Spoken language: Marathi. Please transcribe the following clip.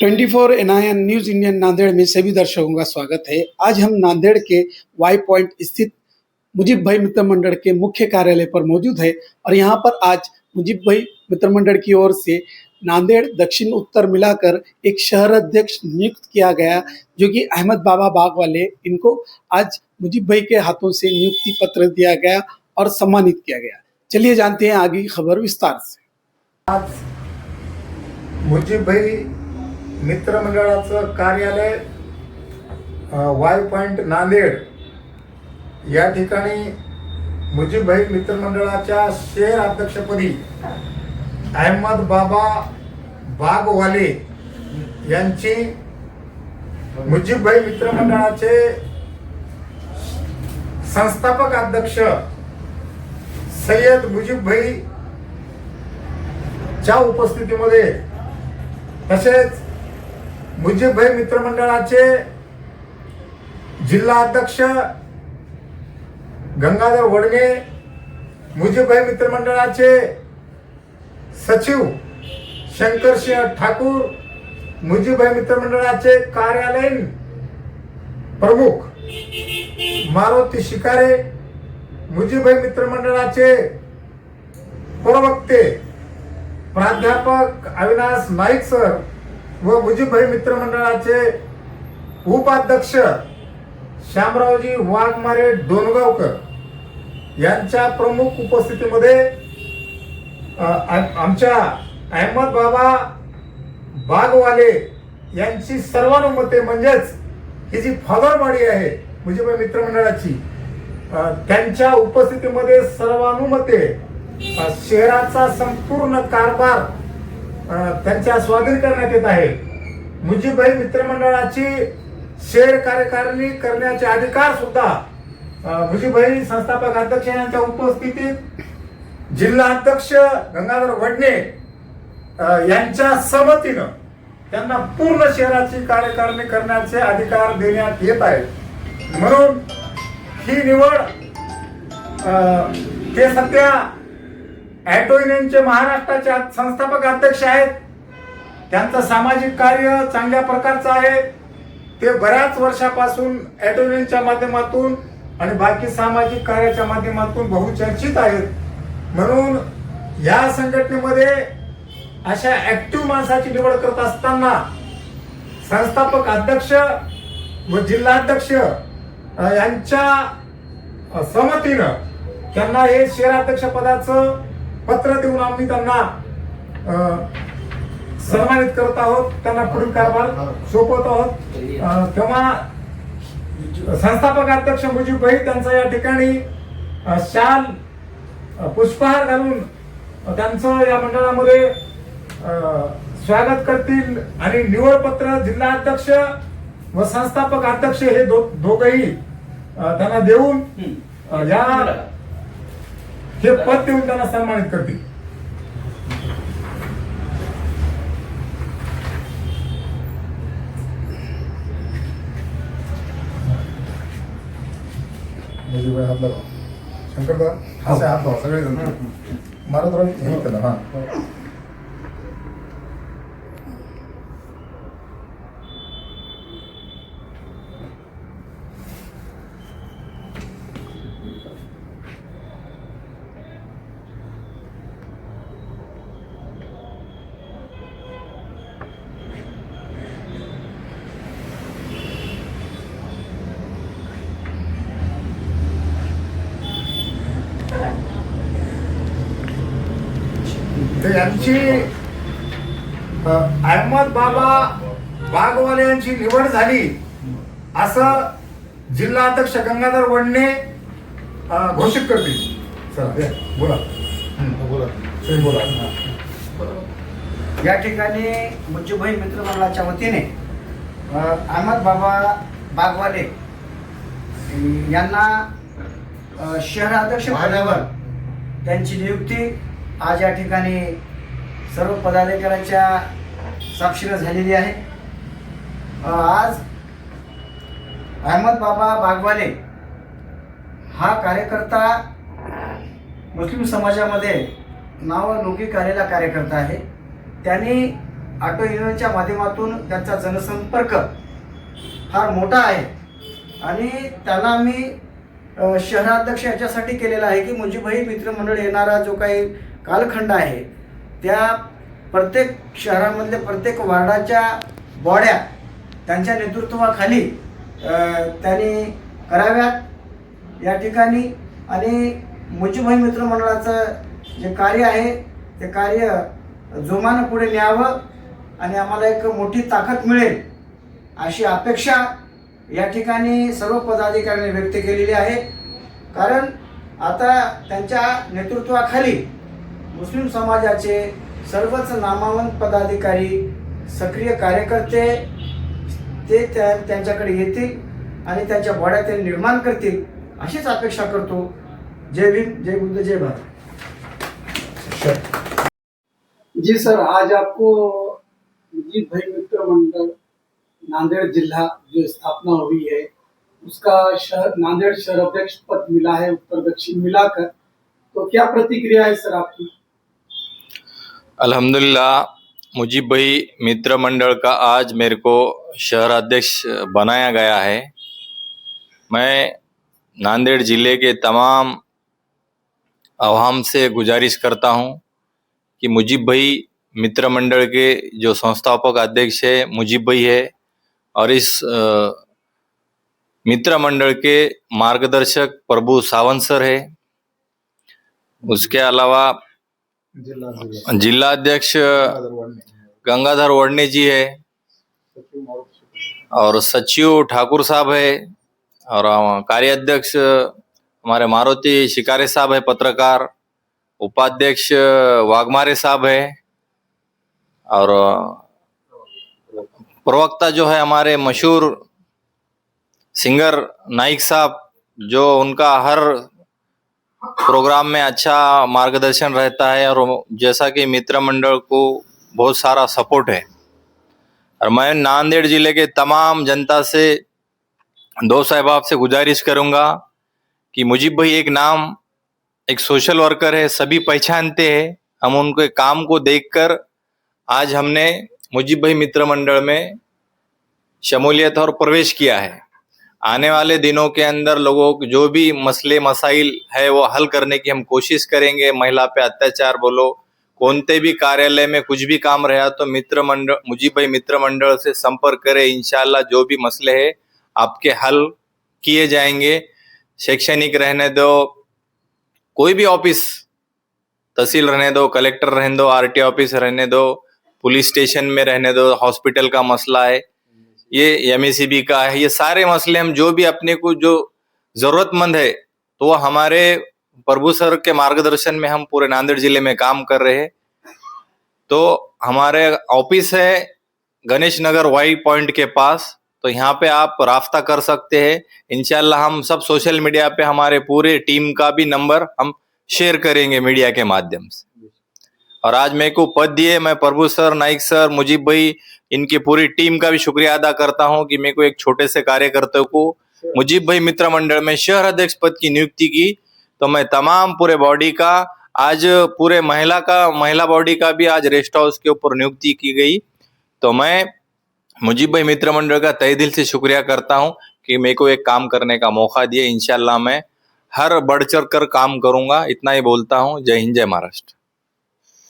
24 न्यूज इंडियन नांदेड़ में सभी दर्शकों का स्वागत है। आज हम नांदेड़ के वाई पॉइंट स्थित मुजीब भाई मित्र मंडल के मुख्य कार्यालय पर मौजूद है और यहाँ पर आज मुजीब भाई मित्र मंडल की ओर से नांदेड़ दक्षिण उत्तर मिलाकर एक शहर अध्यक्ष नियुक्त किया गया, जो कि अहमद बाबा बाग वाले, इनको आज मुजीब भाई के हाथों से नियुक्ति पत्र दिया गया और सम्मानित किया गया। चलिए जानते हैं आगे खबर विस्तार से। आज मुजीब भाई मित्र मंडळाचं कार्यालय वाय पॉइंट नांदेड या ठिकाणी मुजीब भाई मित्र मंडळाच्या शहर अध्यक्षपदी अहमद बाबा बागवाले यांची मुजीब भाई मित्र मंडळाचे संस्थापक अध्यक्ष सय्यद मुजीब भाई च्या उपस्थितीमध्ये तसेच मुजीब भाई मित्र मंडळाचे जिल्हा अध्यक्ष गंगाधर वडगे, मुजीब भाई मित्र मंडळाचे सचिव शंकरसिंह ठाकूर, मुजीब भाई मित्र मंडळाचे कार्यालयीन प्रमुख मारुती शिकारे, मुजीब भाई मित्र मंडळाचे प्रवक्ते प्राध्यापक अविनाश नाईक सर व मुजीब भाई मित्र मंडळाचे उपाध्यक्ष श्यामरावजी वाघमारे डोणगावकर यांच्या प्रमुख उपस्थितीमध्ये आमच्या अहमद बाबा बागवाले यांची सर्वानुमते, म्हणजेच ही जी फादरवाडी आहे मुजीब भाई मित्र मंडळाची, त्यांच्या उपस्थितीमध्ये सर्वानुमते शहराचा संपूर्ण कारभार त्यांच्या स्वाधीन करण्यात येत आहे। मुजीब भाई मित्र मंडळाची शहर कार्यकारिणी करण्याचे अधिकार सुद्धा मुजीब भाई संस्थापक अध्यक्ष यांच्या उपस्थितीत जिल्हा अध्यक्ष गंगाधर वडणे यांच्या संमतीनं त्यांना पूर्ण शहराची कार्यकारिणी करण्याचे अधिकार देण्यात येत आहेत। म्हणून ही निवड ते सध्या ॲटो युनियनचे महाराष्ट्राचे संस्थापक अध्यक्ष आहेत। त्यांचं सामाजिक कार्य चांगल्या प्रकारचं आहे। ते बऱ्याच वर्षापासून ॲटो युनियनच्या माध्यमातून आणि बाकी सामाजिक कार्याच्या माध्यमातून बहुचर्चित आहेत। म्हणून या संघटनेमध्ये अशा ऍक्टिव्ह माणसाची निवड करत असताना संस्थापक अध्यक्ष व जिल्हाध्यक्ष यांच्या संमतीनं त्यांना हे शहराध्यक्ष पदाचं पत्र देऊन आम्ही त्यांना सन्मानित करत आहोत, त्यांना पुढील कारभार सोपवत आहोत। तेव्हा संस्थापक अध्यक्ष मुजीब भाई त्यांचा या ठिकाणी शाल पुष्पहार घालून त्यांचं या मंडळामध्ये स्वागत करतील आणि निवडपत्र जिल्हा अध्यक्ष व संस्थापक अध्यक्ष हे दोघंही त्यांना देऊन हे पद देऊन त्यांना सन्मानित करतील। हात लावा शंकरदा, असे हात लावा सगळे जण मारत राहून त्याला। हा यांची अहमद बाबा बागवाले यांची निवड झाली असं जिल्हा अध्यक्ष गंगाधर वडणे घोषित करतील। चला बोला बोला। या ठिकाणी मुजीब भाई मित्र मंडळाच्या वतीने अहमद बाबा बागवाले यांना शहराध्यक्ष पदावर त्यांची नियुक्ती आज या ठिकाणी सर्व पदाधिकाऱ्यांच्या साक्षीने झालेली आहे। आज अहमद बाबा बागवाले हा कार्यकर्ता मुस्लिम समाजामध्ये नावलौकिक आलेला कार्यकर्ता आहे। त्यांनी ऑटो युनियनच्या माध्यमातून त्यांचा जनसंपर्क फार मोठा आहे आणि त्याला मी शहराध्यक्ष याच्यासाठी केलेला आहे की मुजीबभाई मित्रमंडळ येणारा जो काही कालखंड आहे त्या प्रत्येक शहरामधले प्रत्येक वार्डाच्या बॉड्या त्यांच्या नेतृत्वाखाली त्यांनी कराव्यात या ठिकाणी आणि मुजीबभाई मित्रमंडळाचं जे कार्य आहे ते कार्य जोमानं पुढे न्यावं आणि आम्हाला एक मोठी ताकद मिळेल अशी अपेक्षा या ठिकाणी सर्व पदाधिकाऱ्यांनी व्यक्त केलेली आहे. कारण आता त्यांच्या नेतृत्वाखाली मुस्लिम समाजाचे सर्वच नामवंत पदाधिकारी सक्रिय कार्यकर्ते ते त्यांच्याकडे येतील आणि त्यांच्या बॉड्या ते निर्माण करतील अशीच अपेक्षा करतो. जय भीम, जय बुद्ध, जय भारत. जी सर, आज आपको मुजीबभाई मित्र मंडल नांदेड़ जिला जो स्थापना हुई है उसका नांदेड़ शहर अध्यक्ष पद मिला है उत्तर दक्षिण मिलाकर, तो क्या प्रतिक्रिया है सर आपकी? अल्हम्दुलिल्लाह, मुजीबभाई मित्र मंडल का आज मेरे को शहर अध्यक्ष बनाया गया है. मैं नांदेड़ जिले के तमाम अवाम से गुजारिश करता हूं कि मुजीबभाई मित्र मंडल के जो संस्थापक अध्यक्ष है मुजीबभाई है और इस मित्र मंडल के मार्गदर्शक प्रभु सावंत सर है. उसके अलावा जिला अध्यक्ष गंगाधर वड़ने जी है और सचिव ठाकुर साहब है और कार्याध्यक्ष हमारे मारुति शिकारे साहब है पत्रकार, उपाध्यक्ष वाघमारे साहब है और प्रवक्ता जो है हमारे मशहूर सिंगर नाइक साहब, जो उनका हर प्रोग्राम में अच्छा मार्गदर्शन रहता है और जैसा कि मित्र मंडल को बहुत सारा सपोर्ट है. और मैं नांदेड़ जिले के तमाम जनता से दो साहब से गुजारिश करूंगा कि मुजीबभाई एक नाम एक सोशल वर्कर है, सभी पहचानते हैं. हम उनके काम को देखकर आज हमने मुजीबभाई मित्र मंडल में शमूलियत और प्रवेश किया है. आने वाले दिनों के अंदर लोगों को जो भी मसले मसाइल है वो हल करने की हम कोशिश करेंगे. महिला पे अत्याचार बोलो, कोनते भी कार्यालय में कुछ भी काम रहा तो मित्र मंडल मुजीबभाई मित्र मंडल से संपर्क करें. इंशाल्लाह जो भी मसले है आपके हल किए जाएंगे. शैक्षणिक रहने दो, कोई भी ऑफिस, तहसील रहने दो, कलेक्टर रहने दो, आरटी ऑफिस रहने दो, पुलिस स्टेशन में रहने दो, हॉस्पिटल का मसला है, ये एमएसीबी का है, ये सारे मसले हम जो भी अपने को जो जरूरतमंद है तो वो हमारे प्रभु सर के मार्गदर्शन में हम पूरे नांदेड़ जिले में काम कर रहे हैं. तो हमारे ऑफिस है गणेश नगर वाई पॉइंट के पास, तो यहाँ पे आप राब्ता कर सकते हैं. इंशाल्लाह हम सब सोशल मीडिया पे हमारे पूरे टीम का भी नंबर हम शेयर करेंगे मीडिया के माध्यम से. और आज मेरे को पद दिए, मैं प्रभु सर, नाइक सर, मुजीबभाई, इनकी पूरी टीम का भी शुक्रिया अदा करता हूं कि मेरे को एक छोटे से कार्यकर्ता को मुजीबभाई मित्र मंडल में शहर अध्यक्ष पद की नियुक्ति की. तो मैं तमाम पूरे बॉडी का आज पूरे महिला बॉडी का भी आज रेस्ट हाउस के ऊपर नियुक्ति की गई. तो मैं मुजीबभाई मित्र मंडल का तहे दिल से शुक्रिया करता हूं कि मेरे को एक काम करने का मौका दिया. इंशाल्लाह मैं हर बढ़ चढ़ कर काम करूंगा. इतना ही बोलता हूं. जय हिंद, जय महाराष्ट्र.